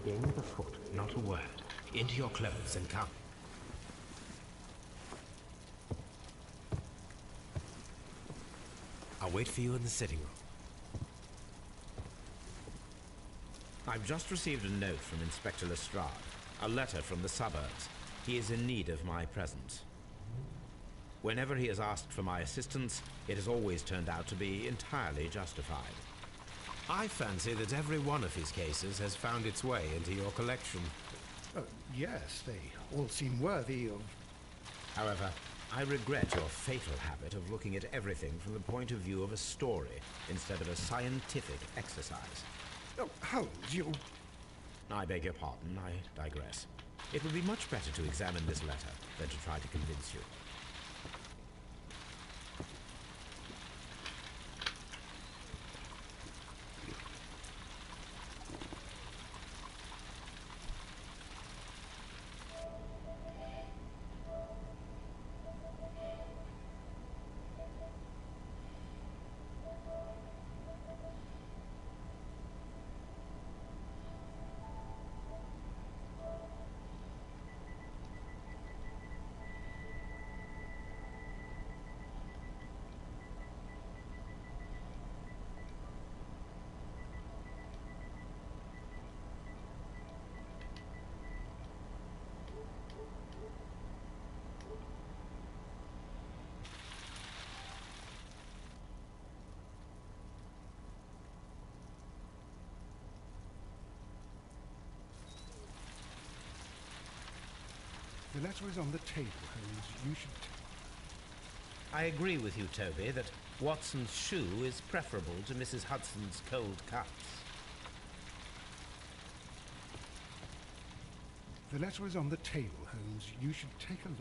game is afoot. Not a word. Into your clothes and come. I'll wait for you in the sitting room. I've just received a note from Inspector Lestrade. A letter from the suburbs. He is in need of my presence. Whenever he has asked for my assistance, it has always turned out to be entirely justified. I fancy that every one of his cases has found its way into your collection. Yes, they all seem worthy of... However, I regret your fatal habit of looking at everything from the point of view of a story instead of a scientific exercise. Oh, Holmes, you... I beg your pardon, I digress. It would be much better to examine this letter than to try to convince you. The letter is on the table, Holmes. You should... I agree with you, Toby, that Watson's shoe is preferable to Mrs. Hudson's cold cuts. The letter is on the table, Holmes. You should take a look.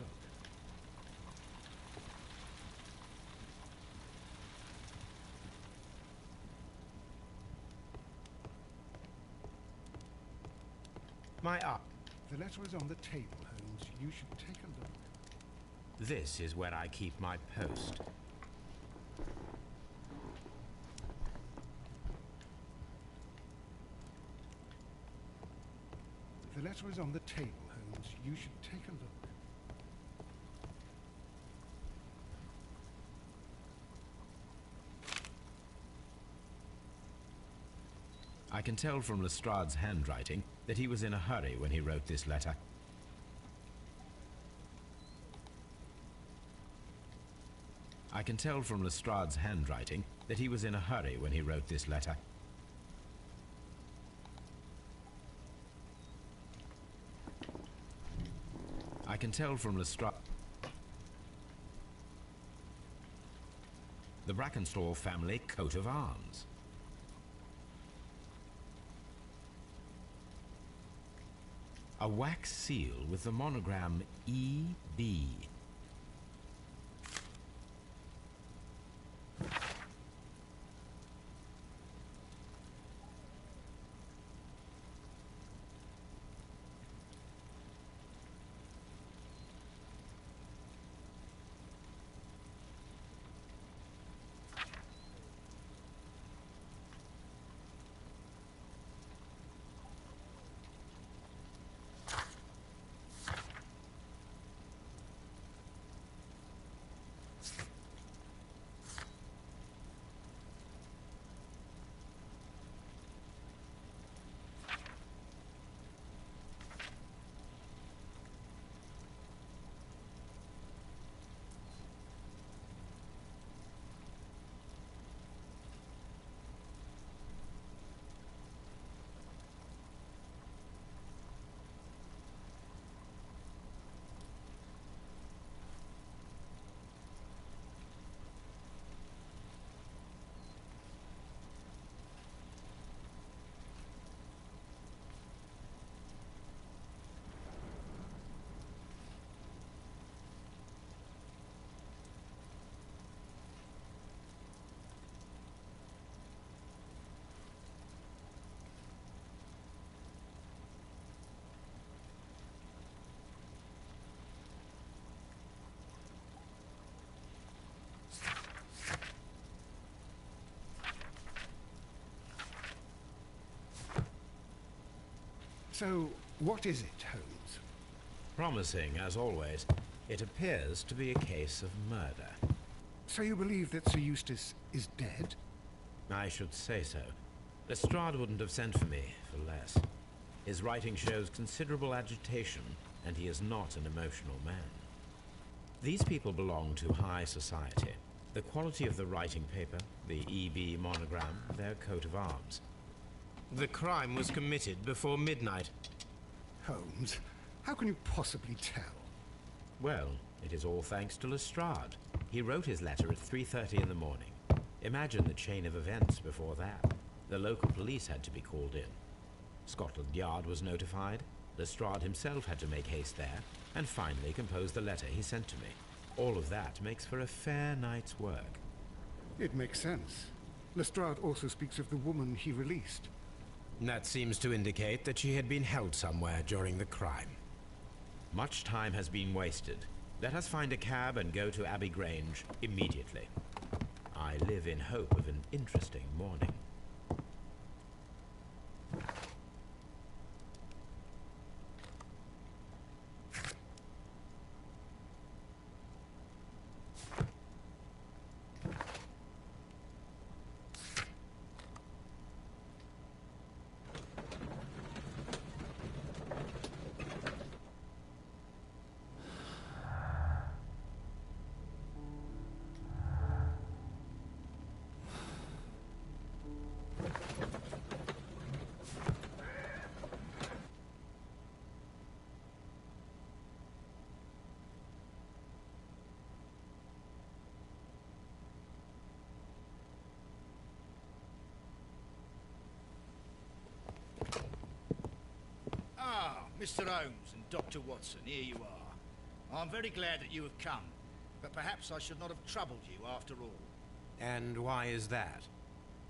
My art. The letter is on the table, Holmes. You should take a look. This is where I keep my post. The letter is on the table, Holmes. You should take a look. I can tell from Lestrade's handwriting that he was in a hurry when he wrote this letter. I can tell from Lestrade's handwriting that he was in a hurry when he wrote this letter. I can tell from Lestrade... The Brackenstall family coat of arms. A wax seal with the monogram E.B. So, what is it, Holmes? Promising, as always, it appears to be a case of murder. So you believe that Sir Eustace is dead? I should say so. Lestrade wouldn't have sent for me for less. His writing shows considerable agitation, and he is not an emotional man. These people belong to high society. The quality of the writing paper, the EB monogram, their coat of arms. The crime was committed before midnight. Holmes, how can you possibly tell? Well, it is all thanks to Lestrade. He wrote his letter at 3:30 in the morning. Imagine the chain of events before that. The local police had to be called in. Scotland Yard was notified. Lestrade himself had to make haste there, and finally compose the letter he sent to me. All of that makes for a fair night's work. It makes sense. Lestrade also speaks of the woman he released. That seems to indicate that she had been held somewhere during the crime. Much time has been wasted. Let us find a cab and go to Abbey Grange immediately. I live in hope of an interesting morning. Mr. Holmes and Dr. Watson, here you are. I'm very glad that you have come, but perhaps I should not have troubled you after all. And why is that?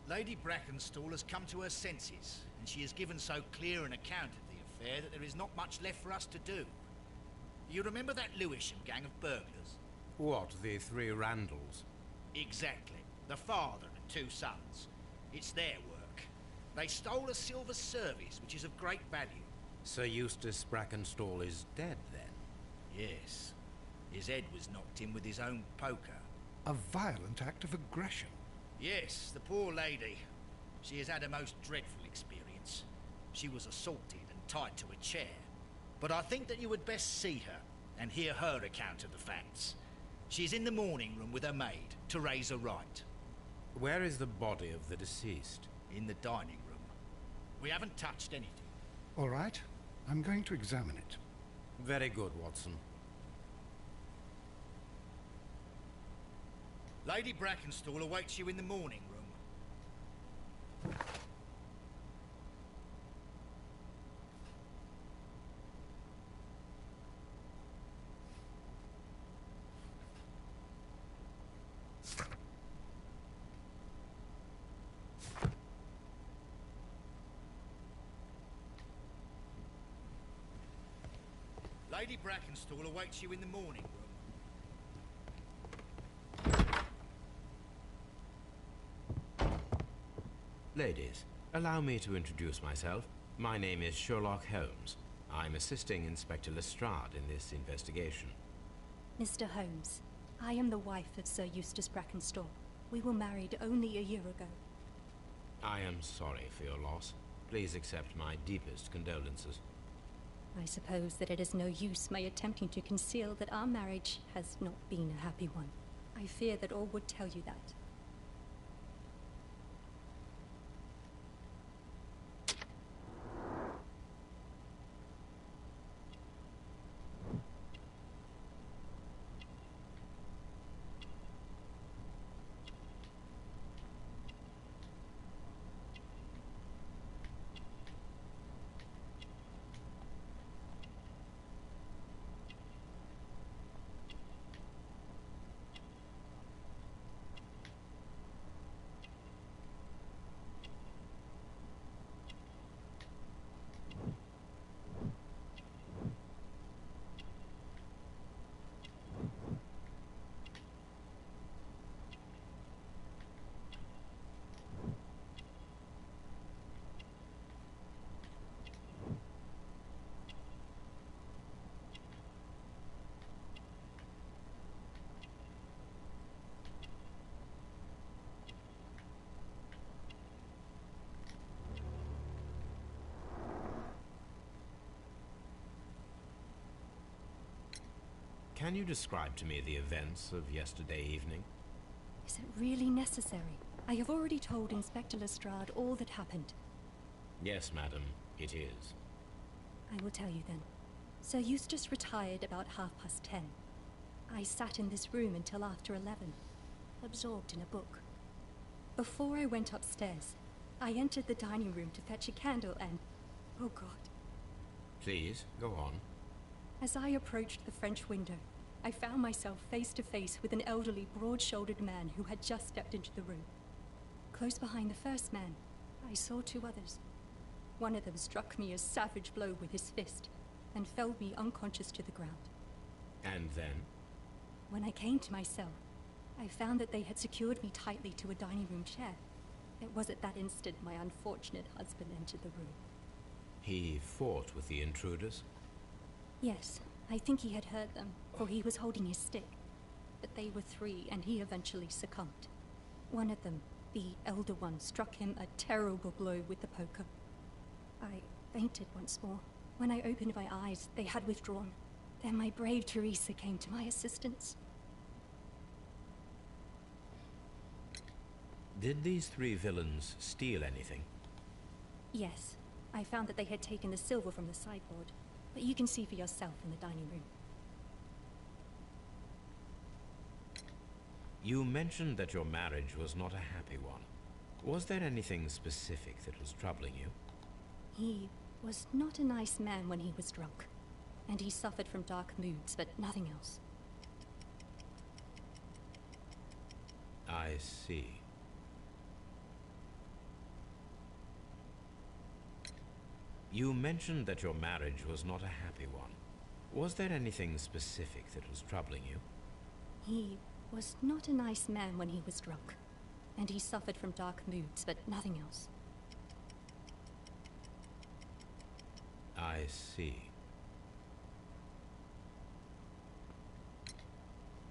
Lady Brackenstall has come to her senses, and she has given so clear an account of the affair that there is not much left for us to do. You remember that Lewisham gang of burglars? What, the three Randalls? Exactly. The father and two sons. It's their work. They stole a silver service, which is of great value. Sir Eustace Brackenstall is dead, then? Yes. His head was knocked in with his own poker. A violent act of aggression. Yes, the poor lady. She has had a most dreadful experience. She was assaulted and tied to a chair. But I think that you would best see her and hear her account of the facts. She's in the morning room with her maid to raise a right. Where is the body of the deceased? In the dining room. We haven't touched anything. All right, I'm going to examine it. Very good, Watson. Lady Brackenstall awaits you in the morning room. Lady Brackenstall awaits you in the morning room. Ladies, allow me to introduce myself. My name is Sherlock Holmes. I'm assisting Inspector Lestrade in this investigation. Mr. Holmes, I am the wife of Sir Eustace Brackenstall. We were married only a year ago. I am sorry for your loss. Please accept my deepest condolences. I suppose that it is no use my attempting to conceal that our marriage has not been a happy one. I fear that all would tell you that. Can you describe to me the events of yesterday evening? Is it really necessary? I have already told Inspector Lestrade all that happened. Yes, madam, it is. I will tell you then. Sir Eustace retired about 10:30. I sat in this room until after 11, absorbed in a book. Before I went upstairs, I entered the dining room to fetch a candle and... oh God. Please, go on. As I approached the French window, I found myself face to face with an elderly, broad-shouldered man who had just stepped into the room. Close behind the first man, I saw two others. One of them struck me a savage blow with his fist and felled me unconscious to the ground. And then? When I came to myself, I found that they had secured me tightly to a dining room chair. It was at that instant my unfortunate husband entered the room. He fought with the intruders? Yes, I think he had hurt them, for he was holding his stick. But they were three, and he eventually succumbed. One of them, the elder one, struck him a terrible blow with the poker. I fainted once more. When I opened my eyes, they had withdrawn. Then my brave Teresa came to my assistance. Did these three villains steal anything? Yes, I found that they had taken the silver from the sideboard, but you can see for yourself in the dining room. You mentioned that your marriage was not a happy one. Was there anything specific that was troubling you? He was not a nice man when he was drunk, and he suffered from dark moods, but nothing else. I see. You mentioned that your marriage was not a happy one. Was there anything specific that was troubling you? He was not a nice man when he was drunk, and he suffered from dark moods, but nothing else. I see.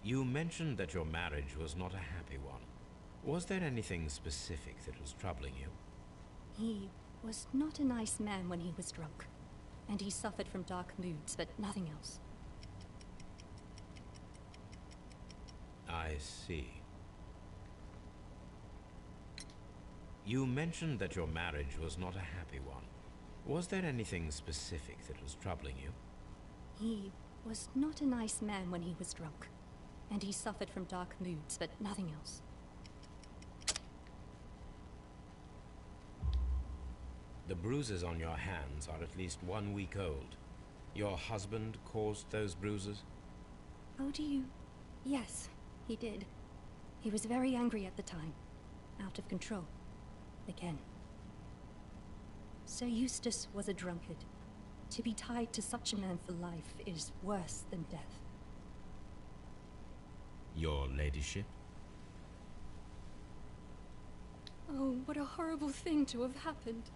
You mentioned that your marriage was not a happy one. Was there anything specific that was troubling you? He was not a nice man when he was drunk, and he suffered from dark moods, but nothing else. I see. You mentioned that your marriage was not a happy one. Was there anything specific that was troubling you? He was not a nice man when he was drunk, and he suffered from dark moods, but nothing else. The bruises on your hands are at least 1 week old. Your husband caused those bruises? Oh, do you? Yes, he did. He was very angry at the time. Out of control. Again. Sir Eustace was a drunkard. To be tied to such a man for life is worse than death. Your ladyship? Oh, what a horrible thing to have happened.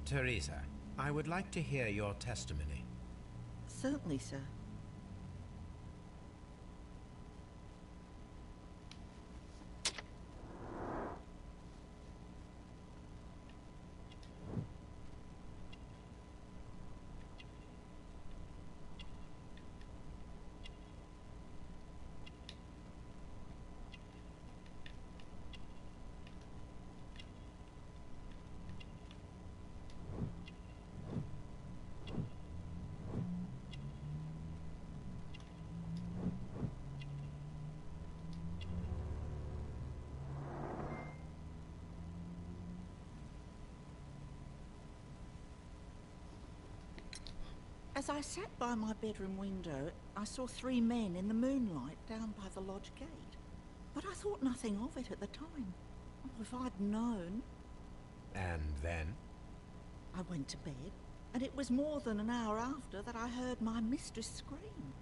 Teresa, I would like to hear your testimony. Certainly, sir. As I sat by my bedroom window, I saw 3 men in the moonlight down by the lodge gate. But I thought nothing of it at the time. Oh, if I'd known... And then? I went to bed, and it was more than an hour after that I heard my mistress scream.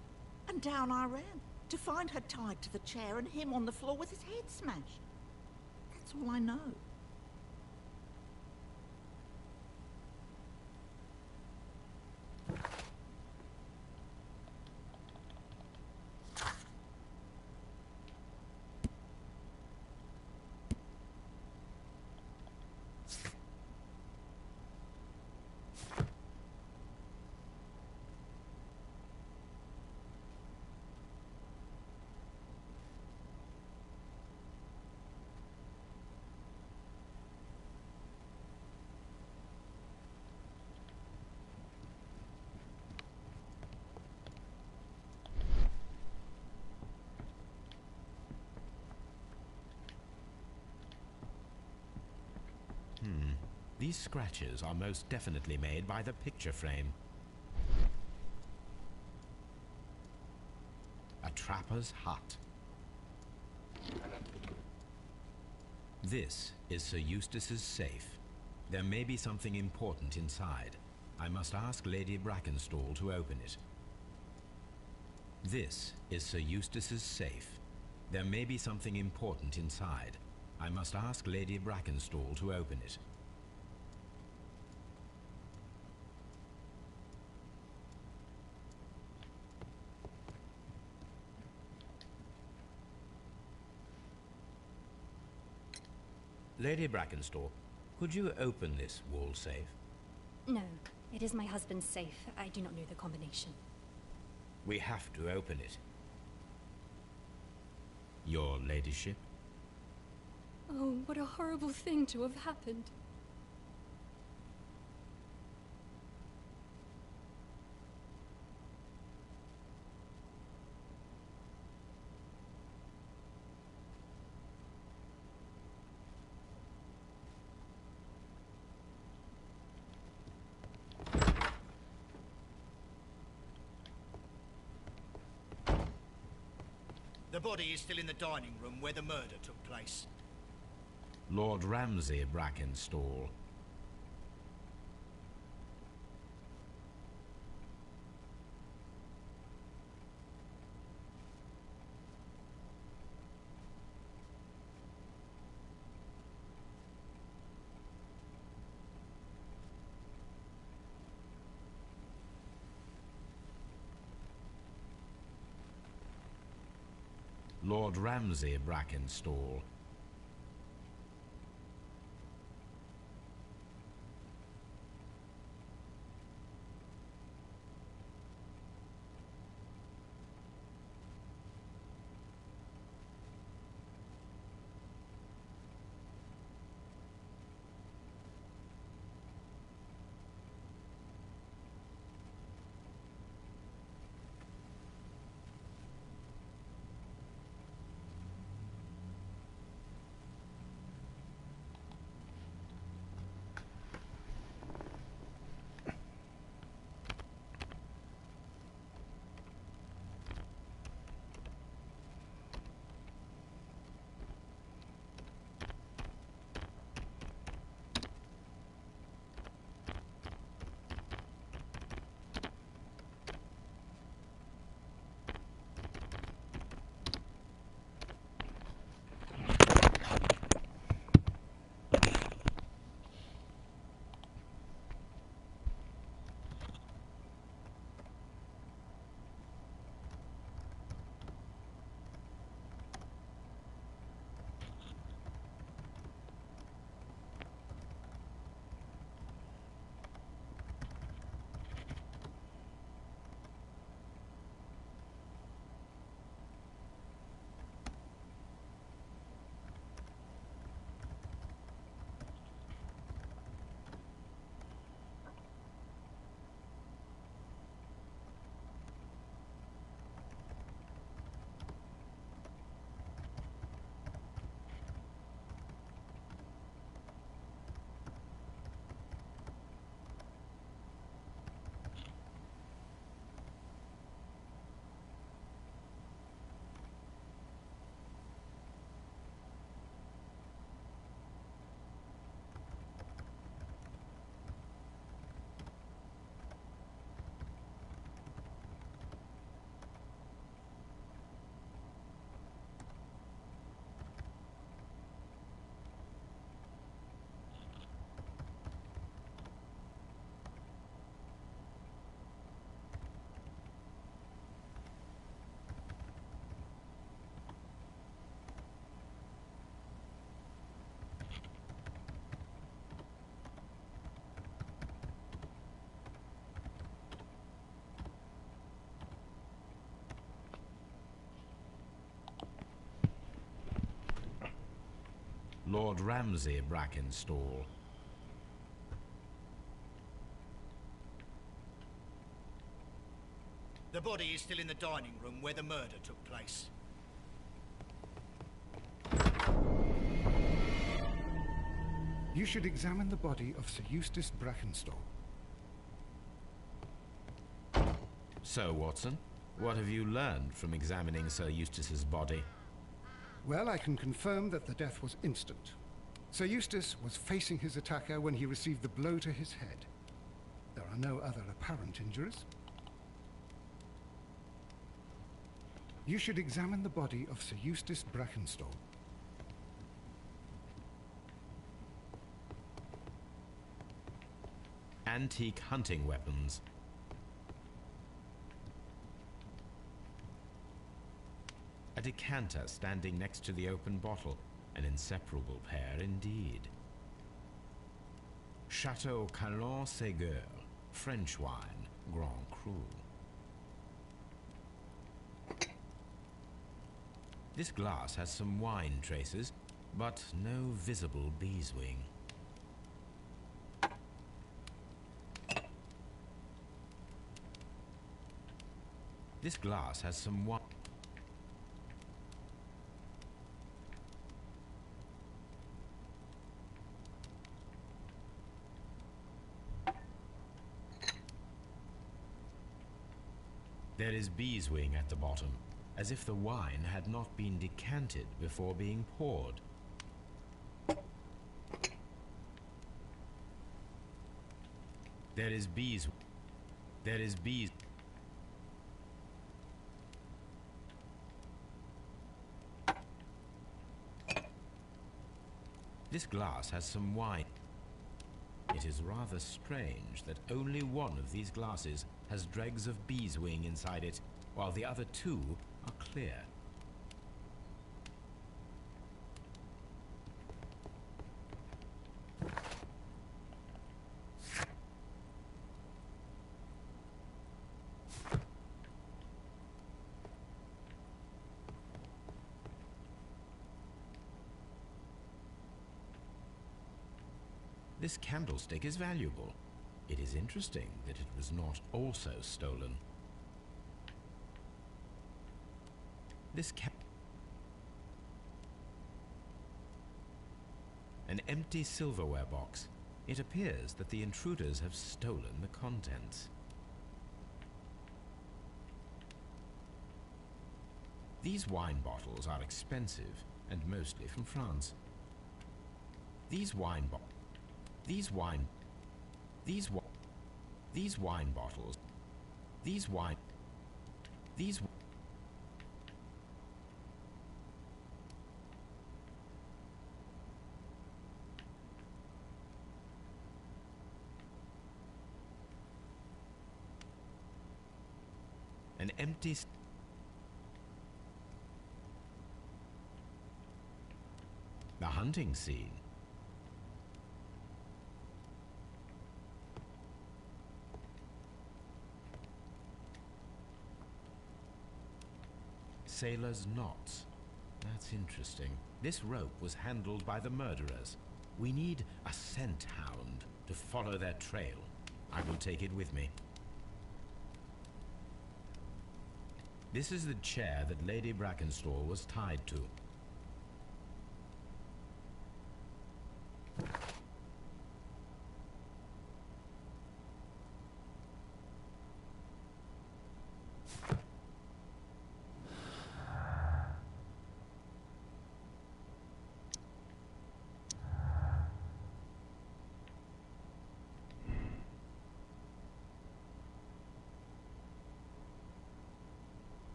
And down I ran. To find her tied to the chair and him on the floor with his head smashed. That's all I know. These scratches are most definitely made by the picture frame. A trapper's hut. This is Sir Eustace's safe. There may be something important inside. I must ask Lady Brackenstall to open it. This is Sir Eustace's safe. There may be something important inside. I must ask Lady Brackenstall to open it. Lady Brackenstall, could you open this wall safe? No, it is my husband's safe. I do not know the combination. We have to open it. Your ladyship? Oh, what a horrible thing to have happened. The body is still in the dining room where the murder took place. Lord Ramsay Brackenstall. Lord Ramsay Brackenstall. Lord Ramsay Brackenstall. The body is still in the dining room where the murder took place. You should examine the body of Sir Eustace Brackenstall. So, Watson, what have you learned from examining Sir Eustace's body? Well, I can confirm that the death was instant. Sir Eustace was facing his attacker when he received the blow to his head. There are no other apparent injuries. You should examine the body of Sir Eustace Brackenstall. Antique hunting weapons. A decanter standing next to the open bottle. An inseparable pair indeed. Chateau Calon-Ségur, French wine, Grand Cru. This glass has some wine traces, but no visible beeswing. This glass has some wine. There is beeswing at the bottom, as if the wine had not been decanted before being poured. There is bees. There is bees. This glass has some wine. It is rather strange that only one of these glasses has dregs of beeswing inside it, while the other two are clear. This candlestick is valuable. It is interesting that it was not also stolen. An empty silverware box. It appears that the intruders have stolen the contents. These wine bottles are expensive and mostly from France. These wine bottles. These wine bottles. An empty. The hunting scene. Sailor's knots. That's interesting. This rope was handled by the murderers. We need a scent hound to follow their trail. I will take it with me. This is the chair that Lady Brackenstall was tied to.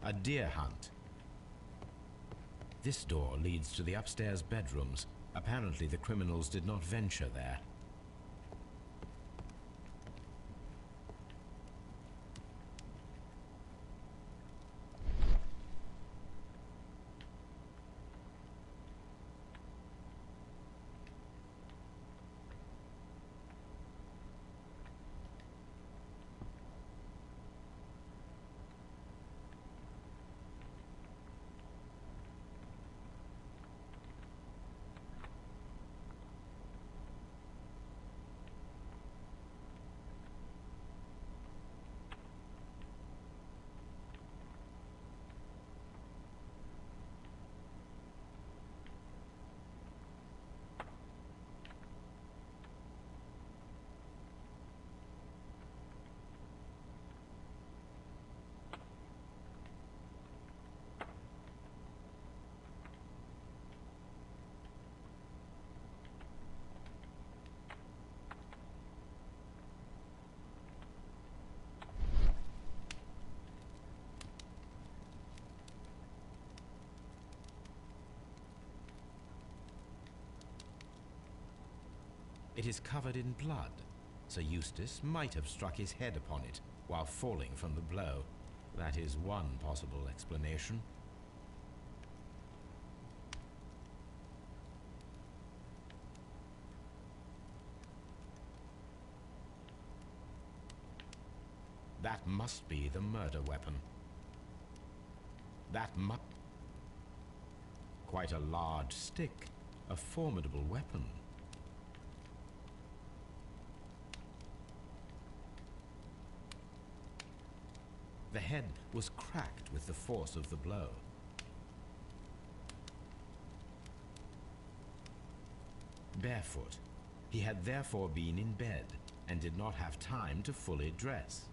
A deer hunt. This door leads to the upstairs bedrooms. Apparently the criminals did not venture there. It is covered in blood. Sir Eustace might have struck his head upon it while falling from the blow. That is one possible explanation. That must be the murder weapon. That must... Quite a large stick, a formidable weapon. The head was cracked with the force of the blow. Barefoot, he had therefore been in bed and did not have time to fully dress.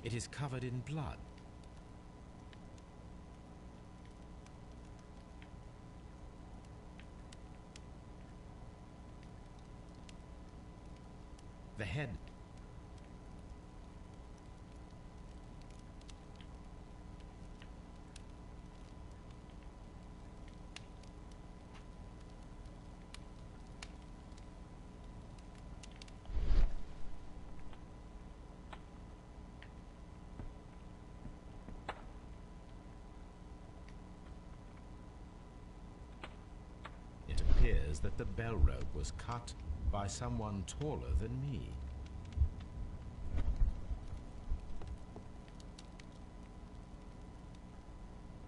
It is covered in blood. The head. It appears that the bell rope was cut by someone taller than me.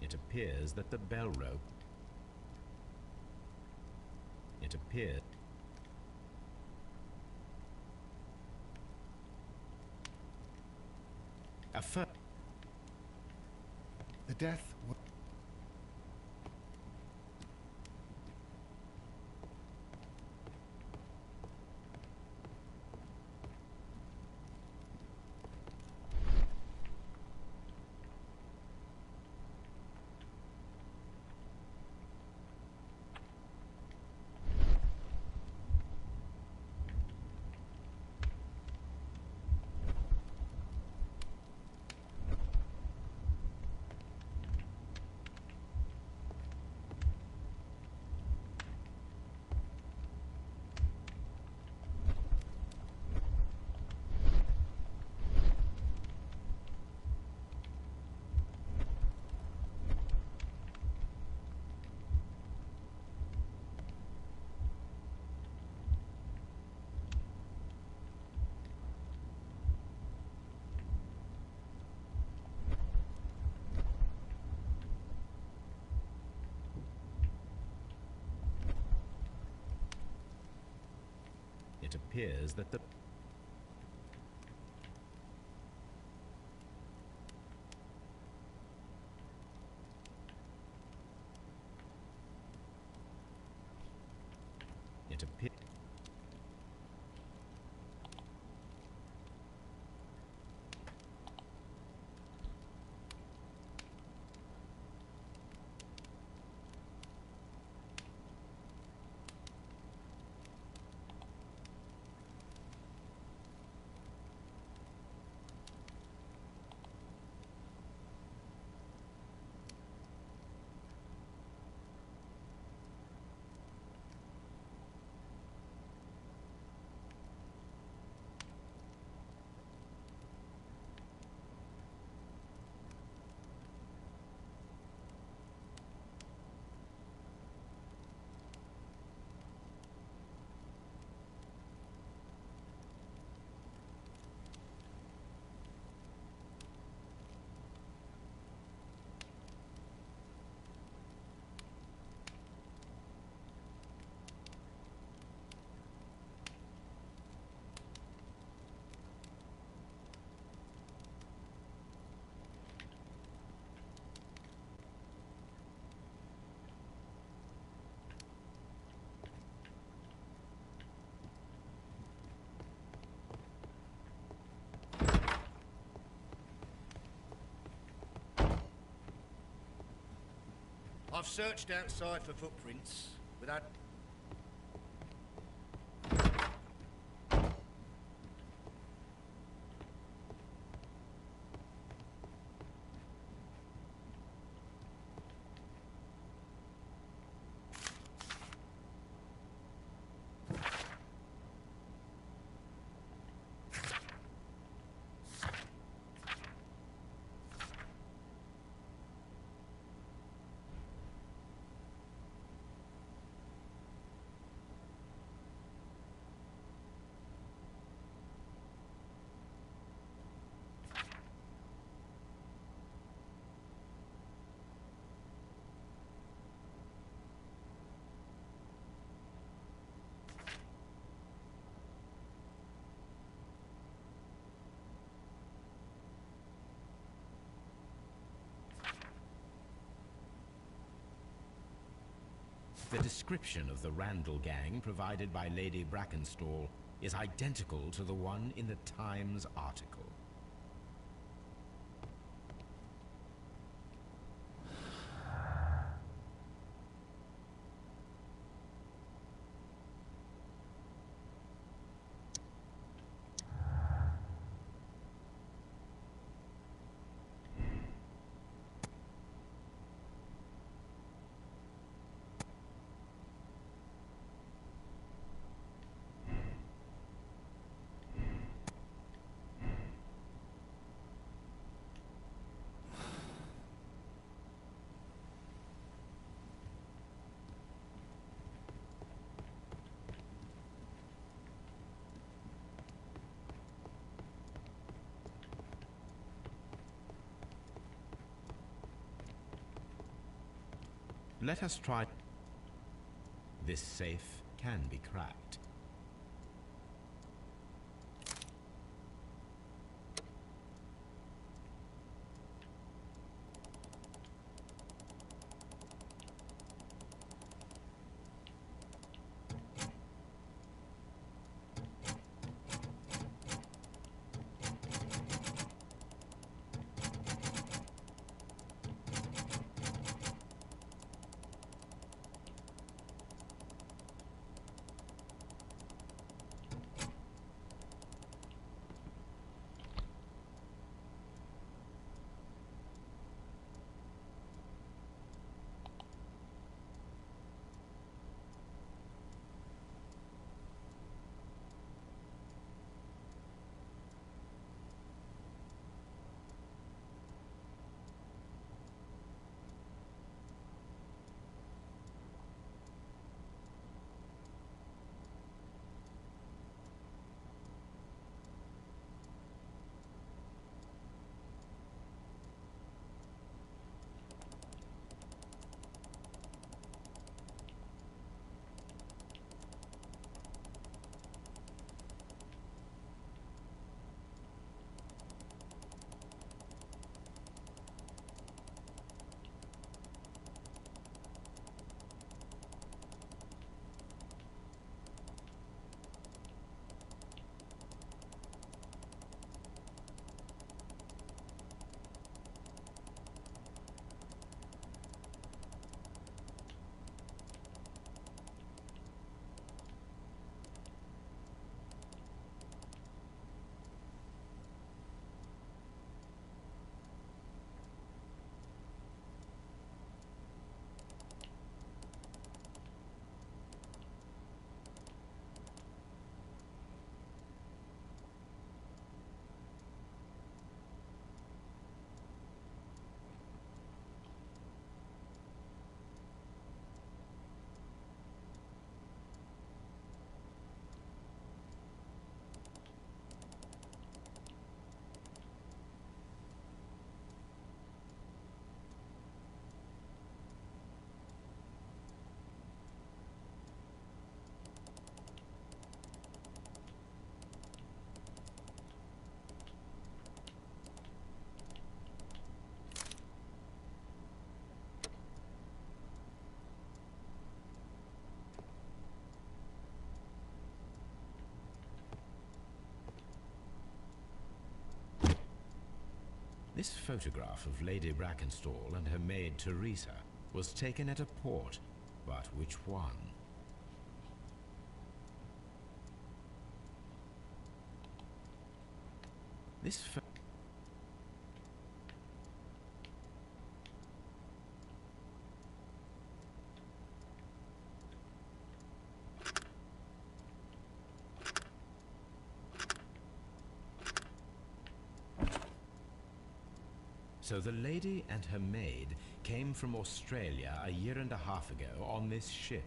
It appears that the bell rope... It appeared... The death was... It appears that the... It appears... I've searched outside for footprints without... The description of the Randall gang provided by Lady Brackenstall is identical to the one in the Times article. Let us try. This safe can be cracked. This photograph of Lady Brackenstall and her maid Teresa was taken at a port, but which one? This So the lady and her maid came from Australia a year and a half ago on this ship.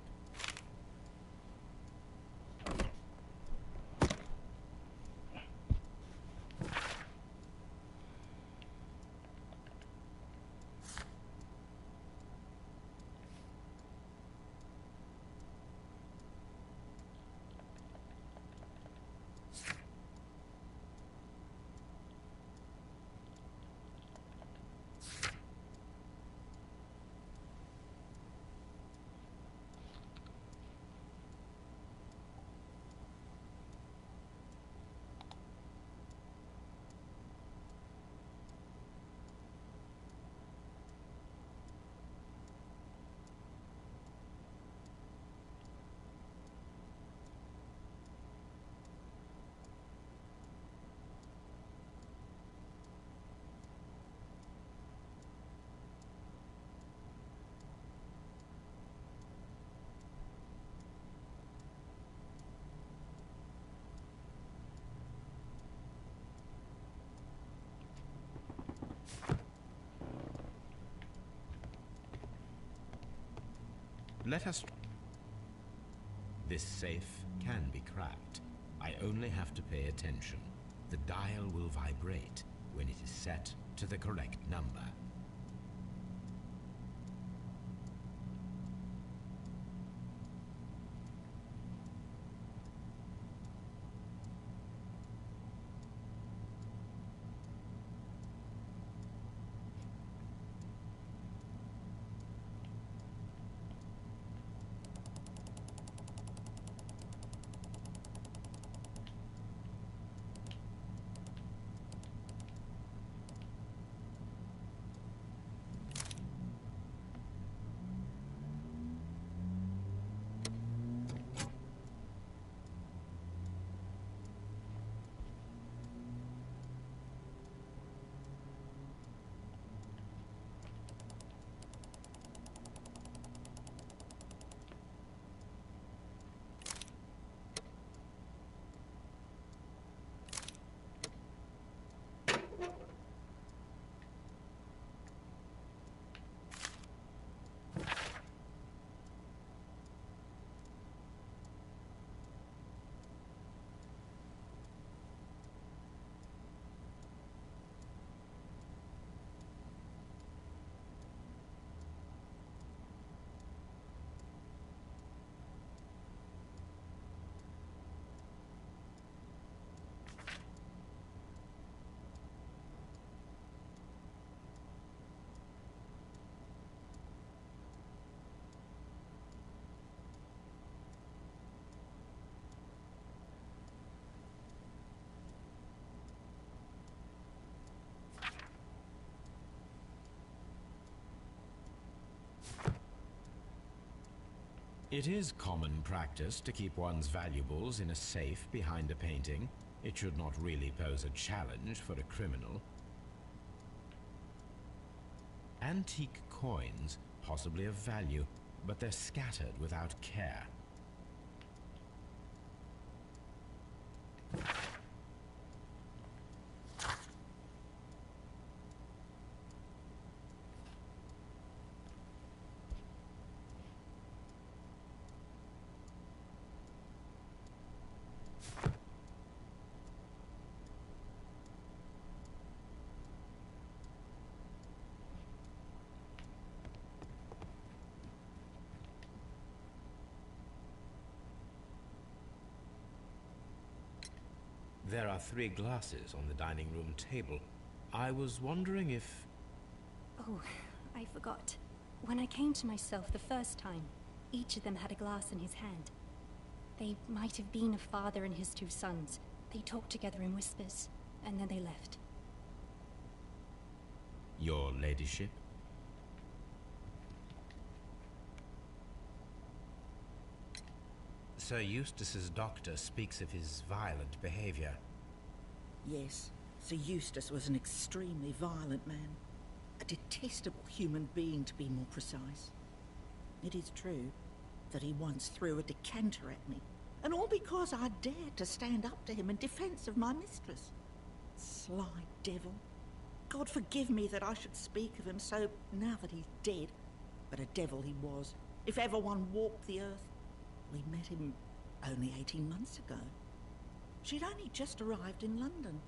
Let us... This safe can be cracked. I only have to pay attention. The dial will vibrate when it is set to the correct number. It is common practice to keep one's valuables in a safe behind a painting. It should not really pose a challenge for a criminal. Antique coins, possibly of value, but they're scattered without care. There are 3 glasses on the dining room table. I was wondering if... Oh, I forgot. When I came to myself the first time, each of them had a glass in his hand. They might have been a father and his 2 sons. They talked together in whispers, and then they left. Your ladyship? Sir Eustace's doctor speaks of his violent behavior. Yes, Sir Eustace was an extremely violent man. A detestable human being, to be more precise. It is true that he once threw a decanter at me, and all because I dared to stand up to him in defence of my mistress. Sly devil. God forgive me that I should speak of him so now that he's dead, but a devil he was, if ever one walked the earth. We met him only 18 months ago. She'd only just arrived in London.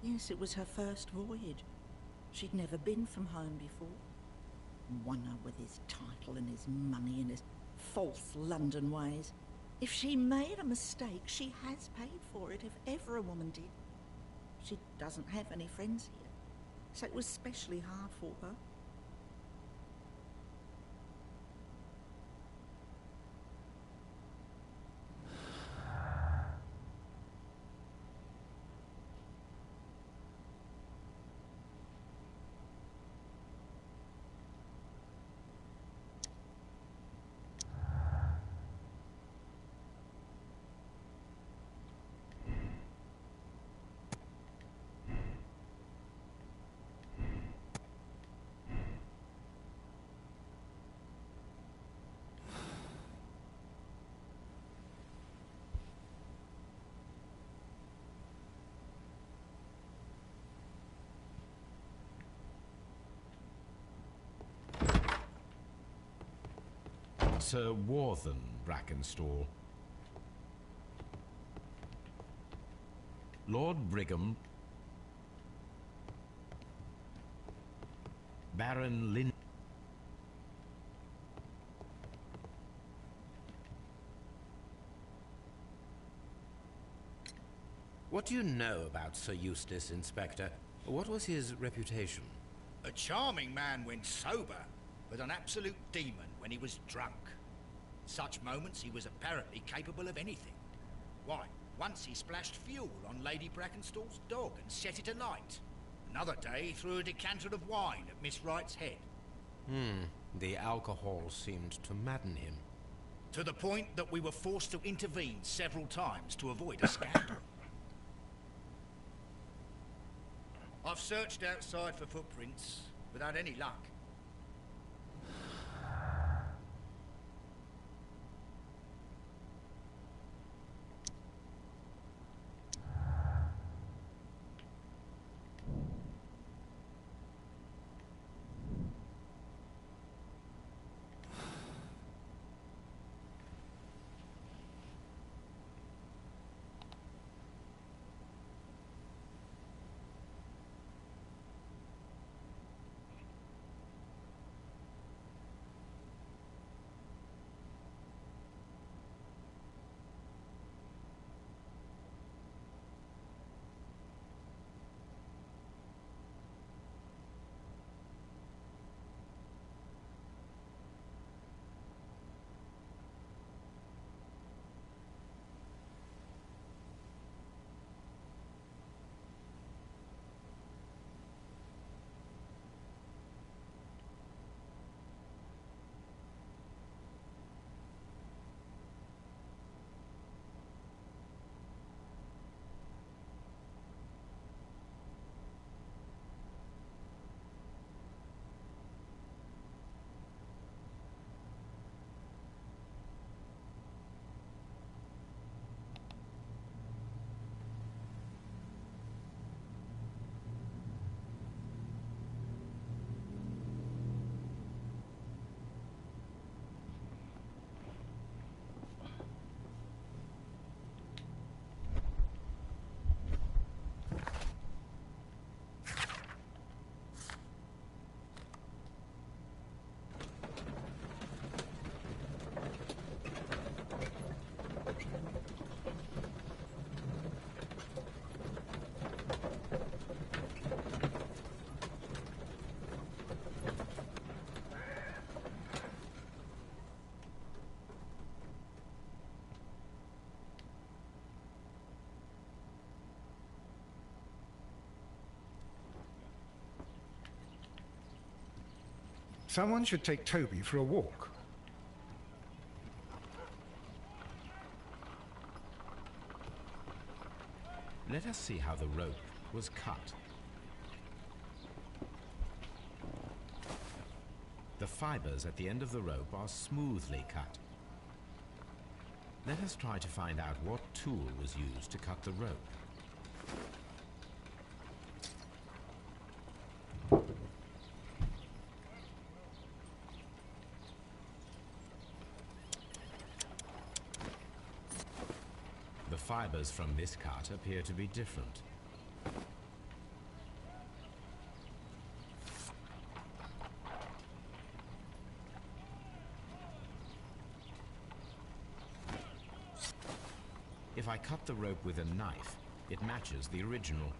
Yes, it was her first voyage. She'd never been from home before. Wonder with his title and his money and his false London ways. If she made a mistake, she has paid for it, if ever a woman did. She doesn't have any friends here, so it was especially hard for her. Sir Warthen Brackenstall. Lord Brigham. Baron Lin. What do you know about Sir Eustace, Inspector? What was his reputation? A charming man when sober, but an absolute demon when he was drunk. Such moments he was apparently capable of anything. Why, once he splashed fuel on Lady Brackenstall's dog and set it alight. Another day he threw a decanter of wine at Miss Wright's head. The alcohol seemed to madden him. To the point that we were forced to intervene several times to avoid a scandal. I've searched outside for footprints without any luck. Someone should take Toby for a walk. Let us see how the rope was cut. The fibers at the end of the rope are smoothly cut. Let us try to find out what tool was used to cut the rope. The fibers from this cut appear to be different. If I cut the rope with a knife, it matches the original.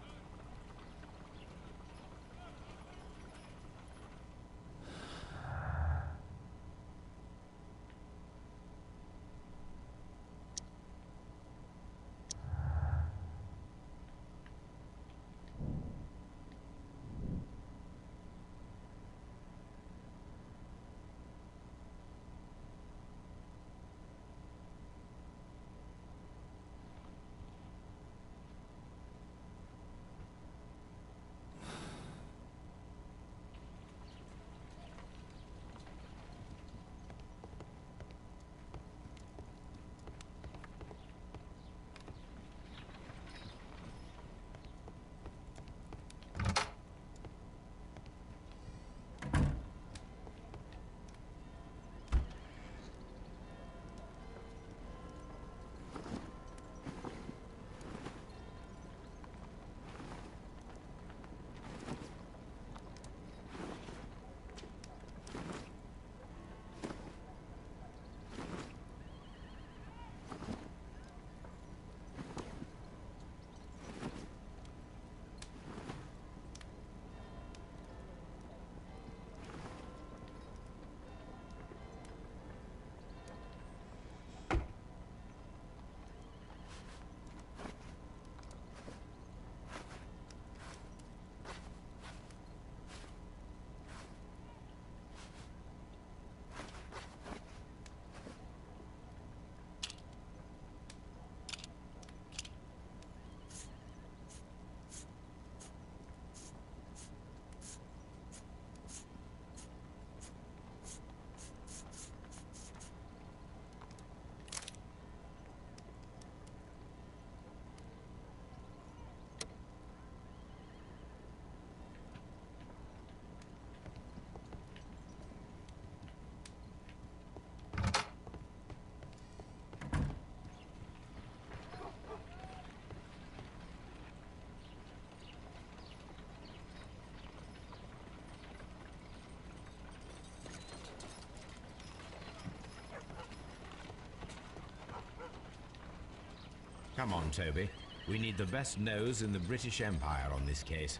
Come on, Toby. We need the best nose in the British Empire on this case.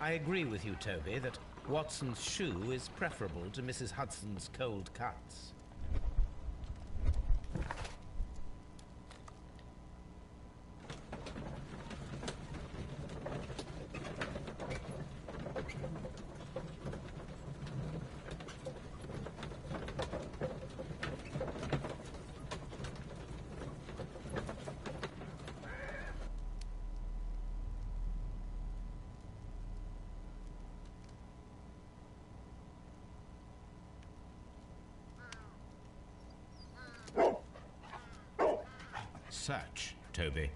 I agree with you, Toby, that Watson's shoe is preferable to Mrs. Hudson's cold cuts. Search, Toby.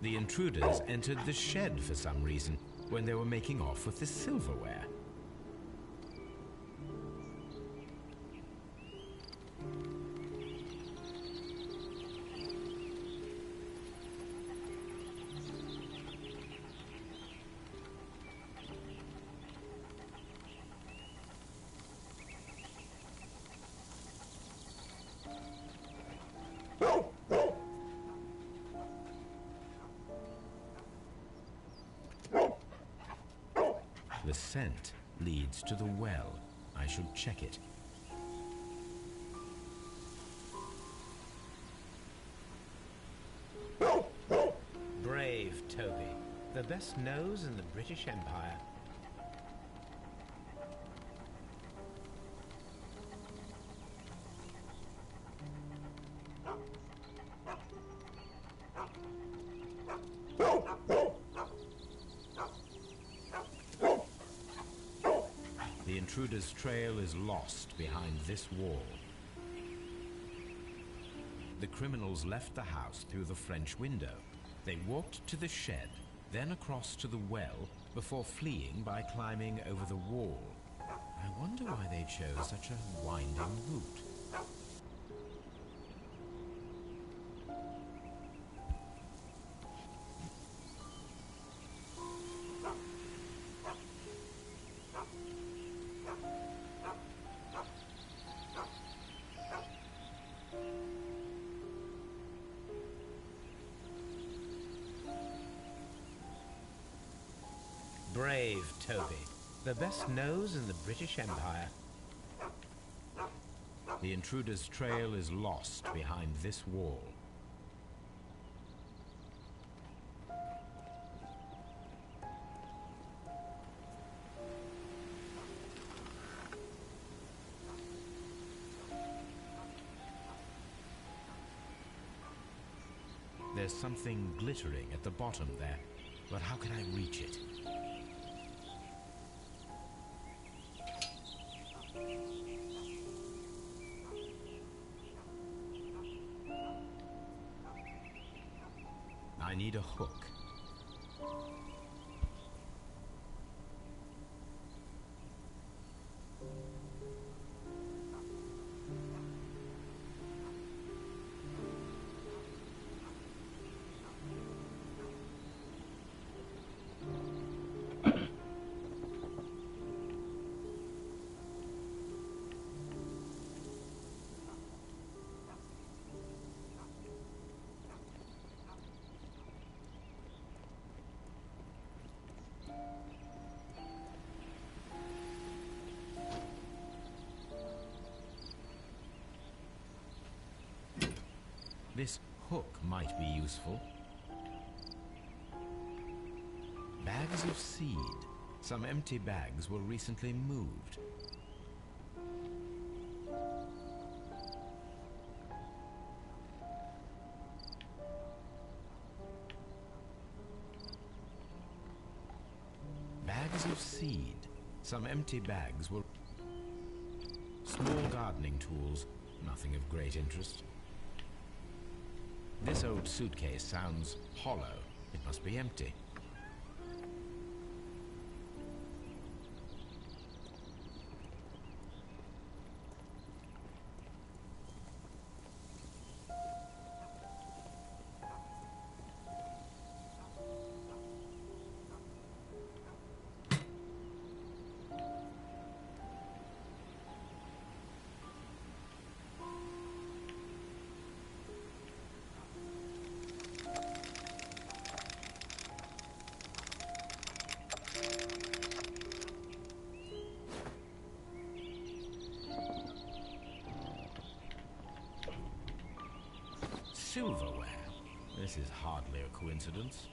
The intruders entered the shed for some reason when they were making off with the silverware. The scent leads to the well. I should check it. Brave Toby. The best nose in the British Empire. The intruder's trail is lost behind this wall. The criminals left the house through the French window. They walked to the shed, then across to the well, before fleeing by climbing over the wall. I wonder why they chose such a winding route. Brave Toby. The best nose in the British Empire. The intruder's trail is lost behind this wall. There's something glittering at the bottom there, but how can I reach it? I need a hook. This hook might be useful. Bags of seed. Some empty bags were recently moved. Bags of seed. Some empty bags were... Small gardening tools. Nothing of great interest. This old suitcase sounds hollow. It must be empty. Silverware. This is hardly a coincidence.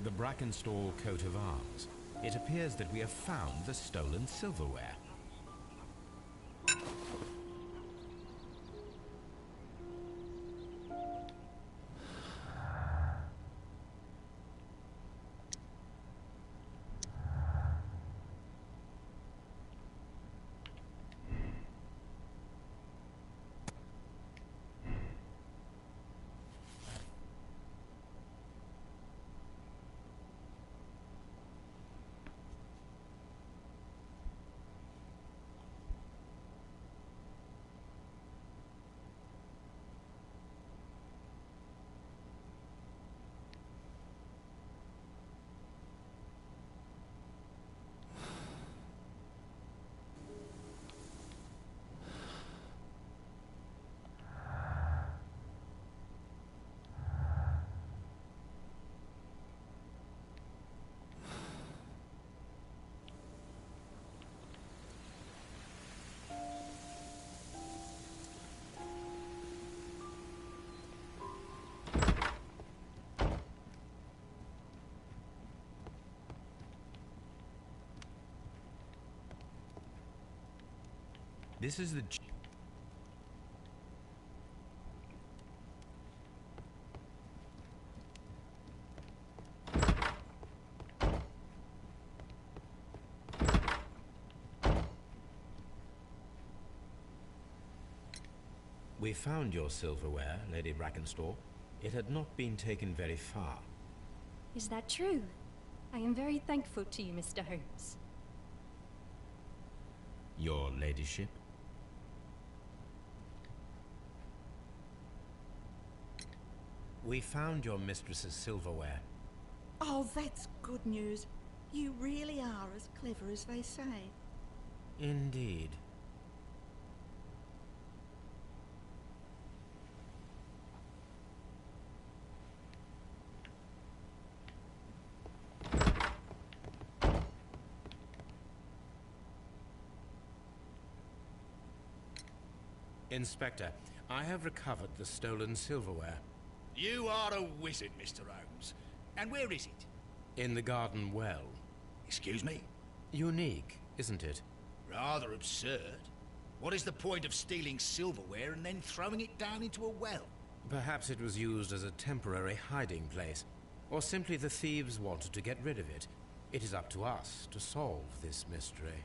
The Brackenstall coat of arms. It appears that we have found the stolen silverware. This is the... We found your silverware, Lady Brackenstall. It had not been taken very far. Is that true? I am very thankful to you, Mr. Holmes. Your ladyship? We found your mistress's silverware. Oh, that's good news. You really are as clever as they say. Indeed. Inspector, I have recovered the stolen silverware. You are a wizard, Mr. Holmes. And where is it? In the garden well. Excuse me? Unique, isn't it? Rather absurd. What is the point of stealing silverware and then throwing it down into a well? Perhaps it was used as a temporary hiding place. Or simply the thieves wanted to get rid of it. It is up to us to solve this mystery.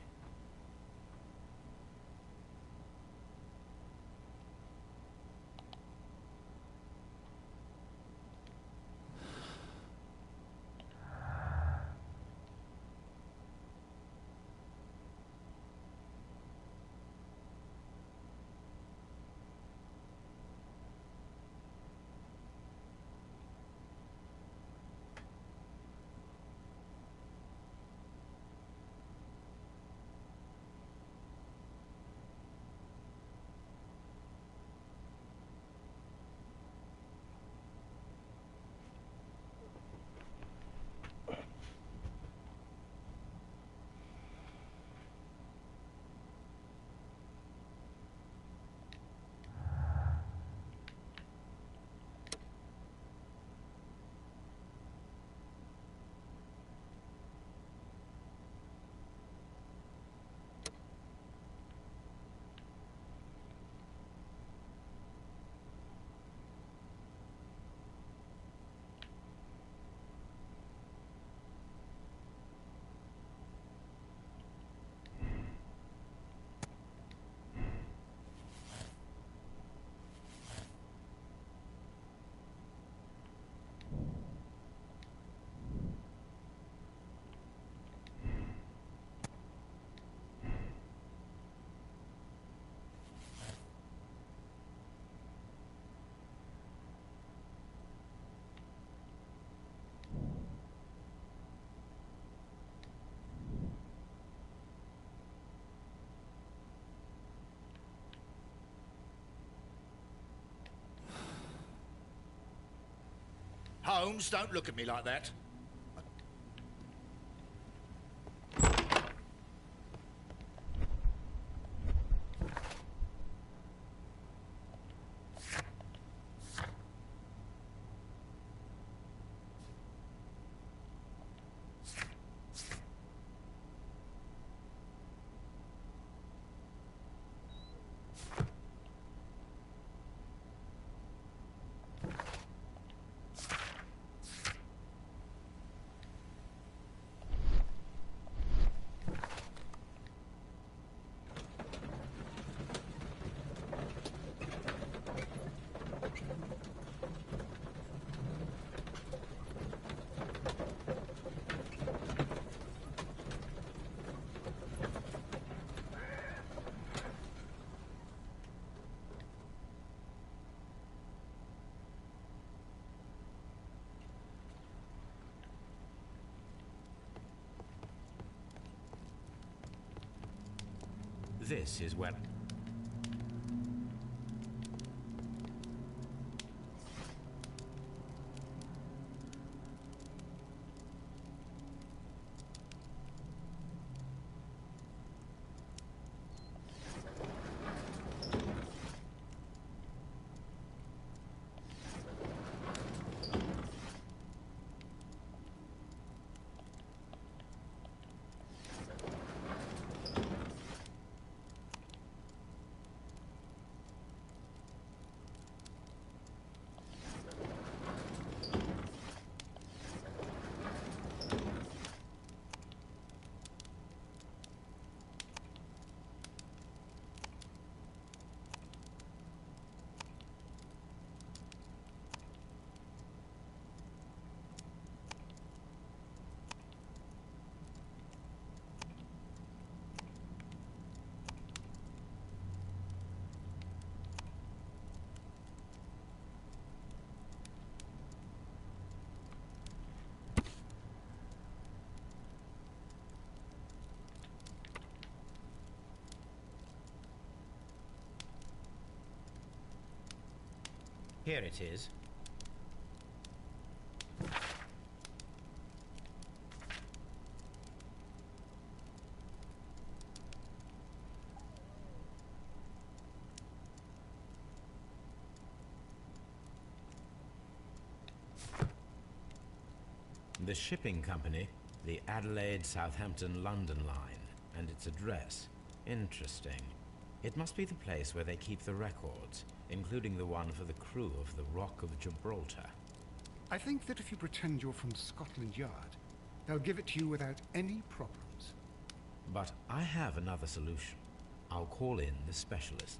Holmes, don't look at me like that. This is where... Here it is. The shipping company, the Adelaide, Southampton, London line, and its address. Interesting. It must be the place where they keep the records, including the one for the crew of the Rock of Gibraltar. I think that if you pretend you're from Scotland Yard, they'll give it to you without any problems. But I have another solution. I'll call in the specialist.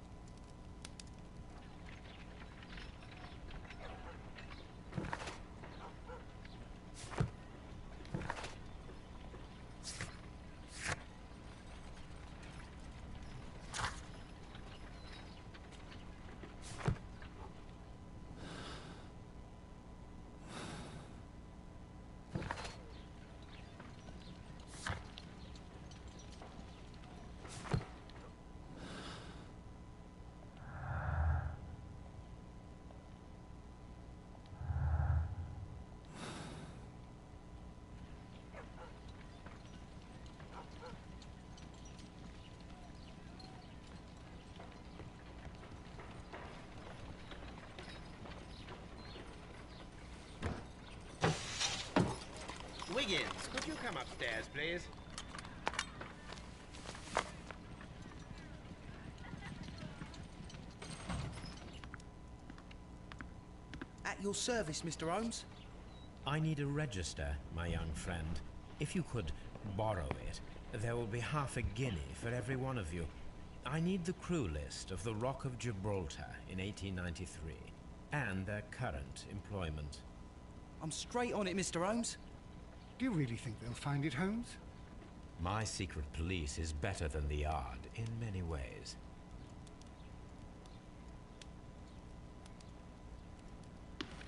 Wiggins, could you come upstairs, please? At your service, Mr. Holmes. I need a register, my young friend. If you could borrow it, there will be half a guinea for every one of you. I need the crew list of the Rock of Gibraltar in 1893, and their current employment. I'm straight on it, Mr. Holmes. Do you really think they'll find it, Holmes? My secret police is better than the Yard in many ways.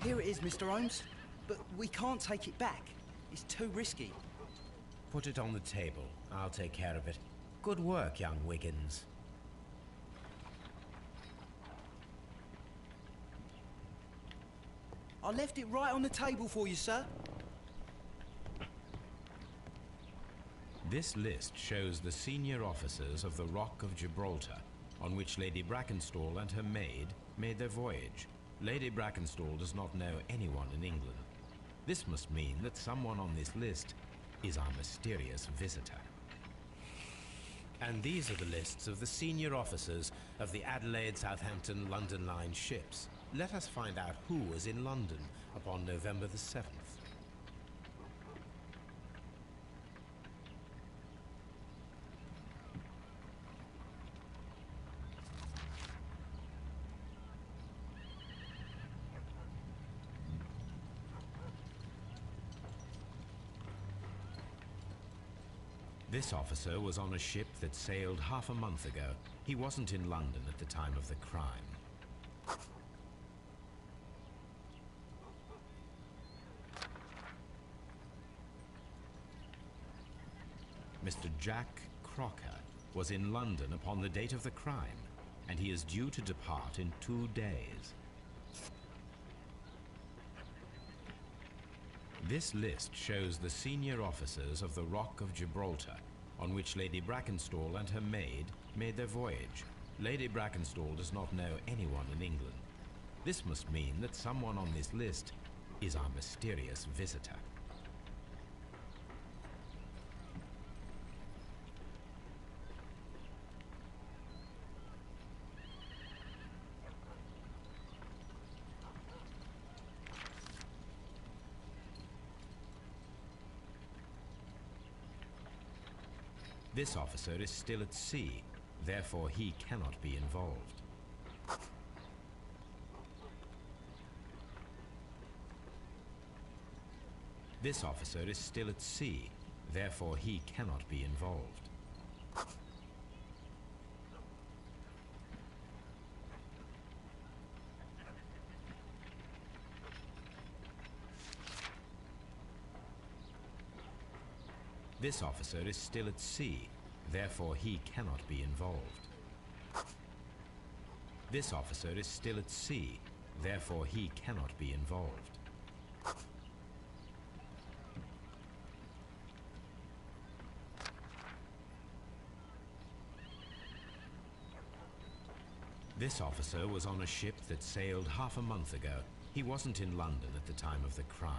Here it is, Mr. Holmes. But we can't take it back. It's too risky. Put it on the table. I'll take care of it. Good work, young Wiggins. I left it right on the table for you, sir. This list shows the senior officers of the Rock of Gibraltar, on which Lady Brackenstall and her maid made their voyage. Lady Brackenstall does not know anyone in England. This must mean that someone on this list is our mysterious visitor. And these are the lists of the senior officers of the Adelaide, Southampton, London Line ships. Let us find out who was in London upon November the 7th. This officer was on a ship that sailed half a month ago. He wasn't in London at the time of the crime. Mr. Jack Crocker was in London upon the date of the crime, and he is due to depart in 2 days. This list shows the senior officers of the Rock of Gibraltar, on which Lady Brackenstall and her maid made their voyage. Lady Brackenstall does not know anyone in England. This must mean that someone on this list is our mysterious visitor. This officer is still at sea, therefore he cannot be involved. This officer is still at sea, therefore he cannot be involved. This officer is still at sea, therefore he cannot be involved. This officer is still at sea, Therefore, he cannot be involved. This officer was on a ship that sailed half a month ago. He wasn't in London at the time of the crime.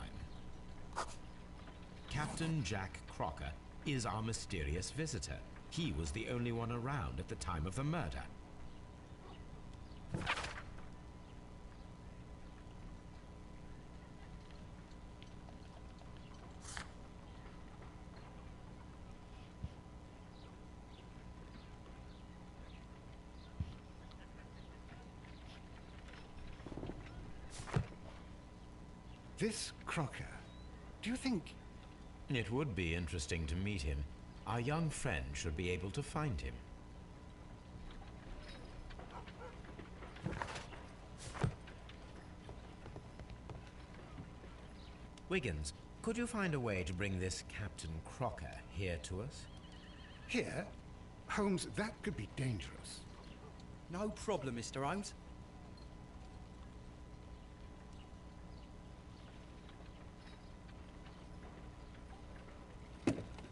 Captain Jack Crocker is our mysterious visitor. He was the only one around at the time of the murder. This Crocker, do you think... It would be interesting to meet him. Our young friend should be able to find him. Wiggins, could you find a way to bring this Captain Crocker here to us? Here? Holmes, that could be dangerous. No problem, Mr. Holmes.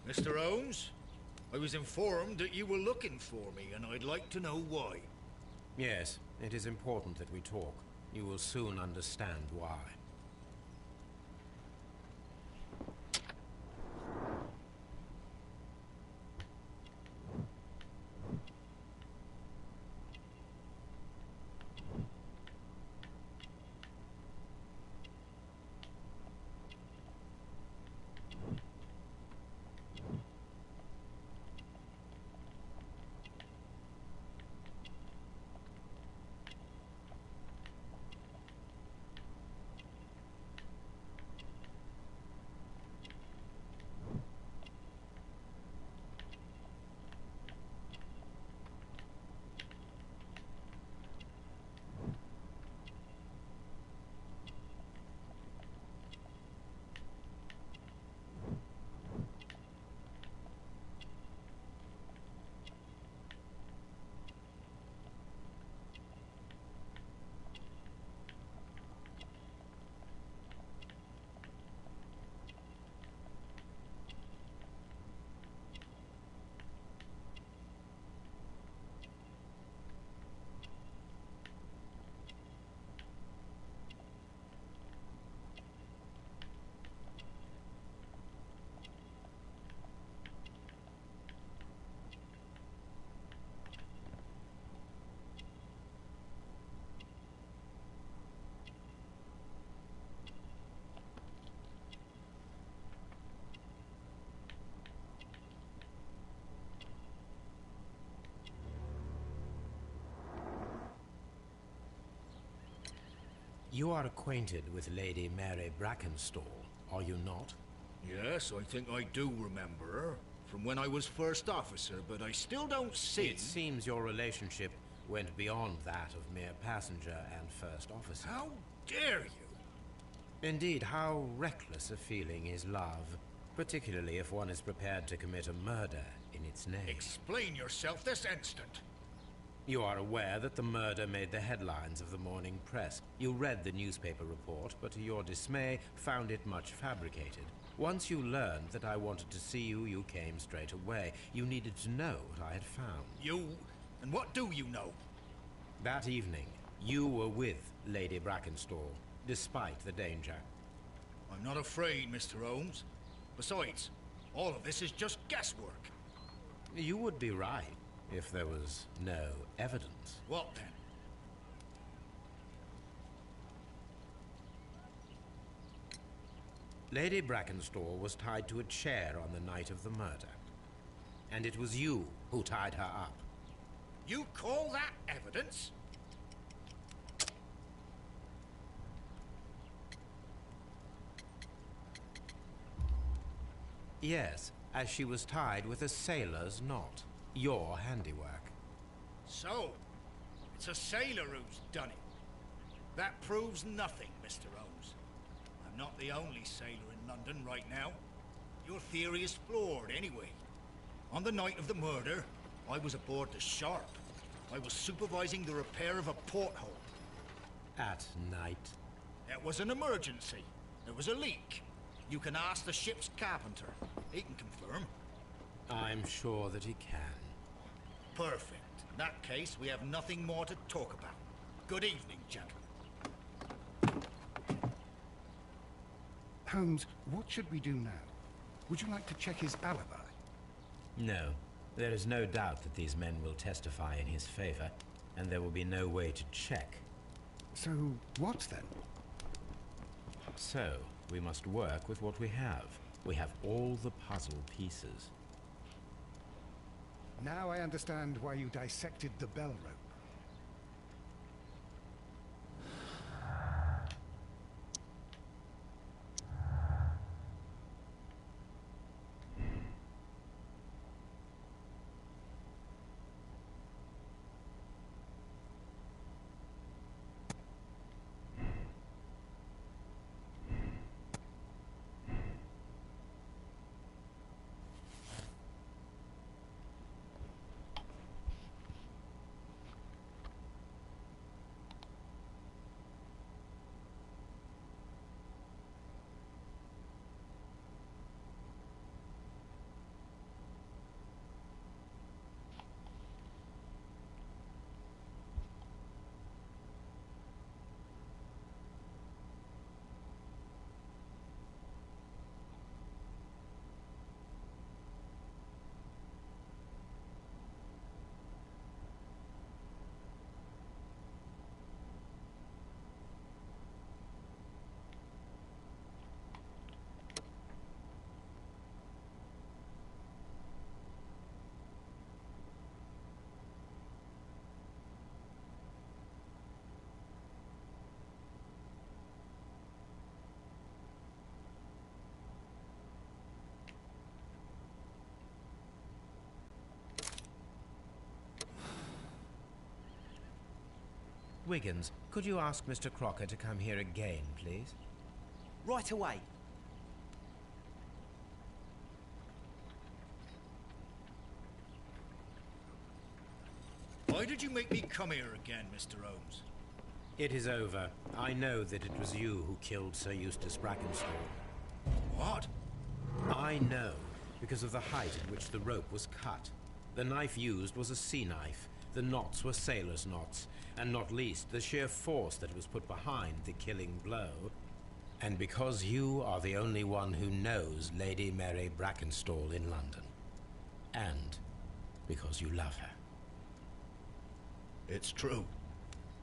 Mr. Holmes, I was informed that you were looking for me, and I'd like to know why. Yes, it is important that we talk. You will soon understand why. You are acquainted with Lady Mary Brackenstall, are you not? Yes, I think I do remember her, from when I was first officer, but I still don't see... It seems your relationship went beyond that of mere passenger and first officer. How dare you? Indeed, how reckless a feeling is love, particularly if one is prepared to commit a murder in its name. Explain yourself this instant. You are aware that the murder made the headlines of the morning press. You read the newspaper report, but to your dismay, found it much fabricated. Once you learned that I wanted to see you, you came straight away. You needed to know what I had found. You? And what do you know? That evening, you were with Lady Brackenstall, despite the danger. I'm not afraid, Mr. Holmes. Besides, all of this is just guesswork. You would be right if there was no evidence. What then? Lady Brackenstall was tied to a chair on the night of the murder. And it was you who tied her up. You call that evidence? Yes, as she was tied with a sailor's knot. Your handiwork. So, it's a sailor who's done it. That proves nothing, Mr. Holmes. I'm not the only sailor in London right now. Your theory is flawed anyway. On the night of the murder, I was aboard the Sharp. I was supervising the repair of a porthole. At night. It was an emergency. There was a leak. You can ask the ship's carpenter. He can confirm. I'm sure that he can. Perfect. In that case, we have nothing more to talk about. Good evening, gentlemen. Holmes, what should we do now? Would you like to check his alibi? No. There is no doubt that these men will testify in his favor, and there will be no way to check. So, what then? So, we must work with what we have. We have all the puzzle pieces. Now I understand why you dissected the bell rope. Wiggins, could you ask Mr. Crocker to come here again, please? Right away. Why did you make me come here again, Mr. Holmes? It is over. I know that it was you who killed Sir Eustace Brackenstall. What? I know, because of the height at which the rope was cut. The knife used was a sea knife. The knots were sailor's knots, and not least the sheer force that was put behind the killing blow. And because you are the only one who knows Lady Mary Brackenstall in London. And because you love her. It's true.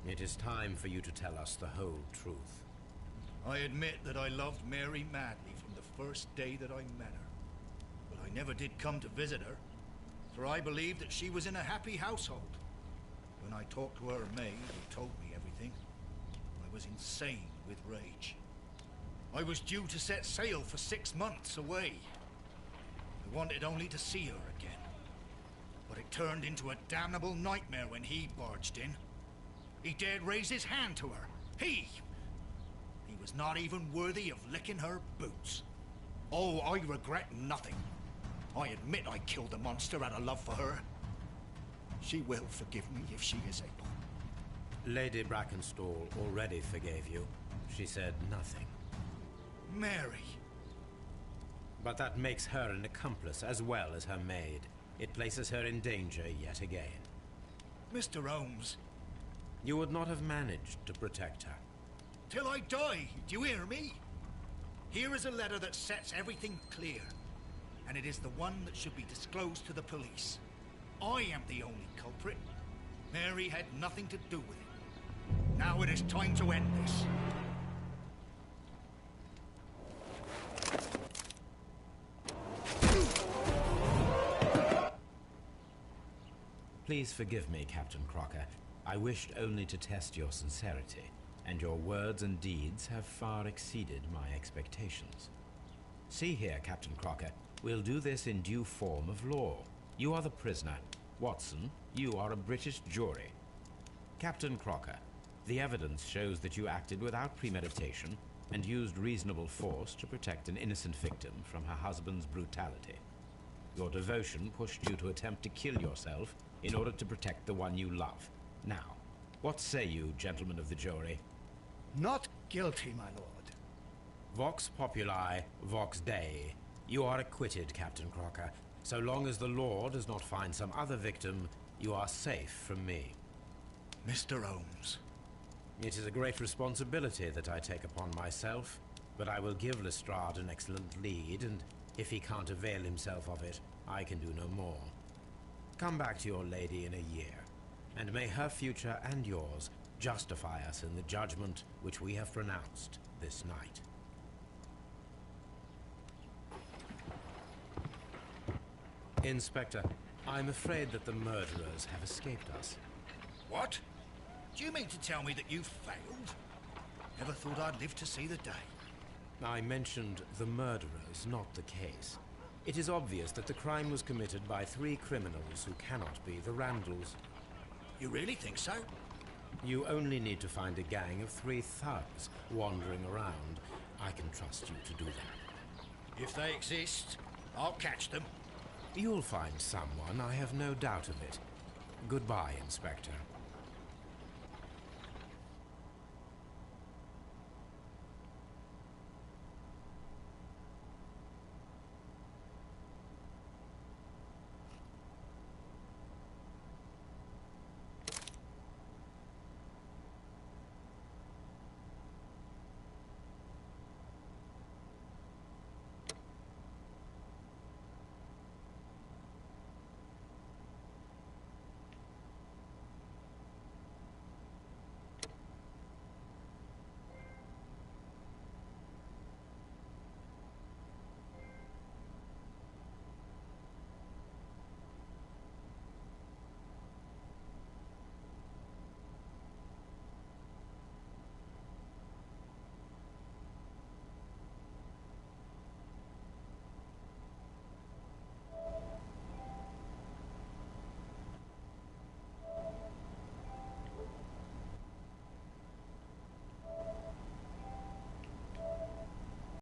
It is time for you to tell us the whole truth. I admit that I loved Mary madly from the first day that I met her. But I never did come to visit her, for I believed that she was in a happy household. When I talked to her maid, who told me everything, I was insane with rage. I was due to set sail for 6 months away. I wanted only to see her again. But it turned into a damnable nightmare when he barged in. He dared raise his hand to her. He was not even worthy of licking her boots. Oh, I regret nothing. I admit I killed the monster out of love for her. She will forgive me if she is able. Lady Brackenstall already forgave you. She said nothing. Mary. But that makes her an accomplice as well as her maid. It places her in danger yet again. Mr. Holmes. You would not have managed to protect her. Till I die, do you hear me? Here is a letter that sets everything clear. And it is the one that should be disclosed to the police. I am the only culprit. Mary had nothing to do with it. Now it is time to end this. Please forgive me, Captain Crocker. I wished only to test your sincerity, and your words and deeds have far exceeded my expectations. See here, Captain Crocker, we'll do this in due form of law. You are the prisoner. Watson, you are a British jury. Captain Crocker, the evidence shows that you acted without premeditation and used reasonable force to protect an innocent victim from her husband's brutality. Your devotion pushed you to attempt to kill yourself in order to protect the one you love. Now, what say you, gentlemen of the jury? Not guilty, my lord. Vox populi, vox dei. You are acquitted, Captain Crocker. So long as the law does not find some other victim, you are safe from me. Mr. Holmes. It is a great responsibility that I take upon myself, but I will give Lestrade an excellent lead, and if he can't avail himself of it, I can do no more. Come back to your lady in a year, and may her future and yours justify us in the judgment which we have pronounced this night. Inspector, I'm afraid that the murderers have escaped us. What? Do you mean to tell me that you failed? Never thought I'd live to see the day. I mentioned the murderers, not the case. It is obvious that the crime was committed by 3 criminals who cannot be the Randalls. You really think so? You only need to find a gang of 3 thugs wandering around. I can trust you to do that. If they exist, I'll catch them. You'll find someone, I have no doubt of it. Goodbye, Inspector.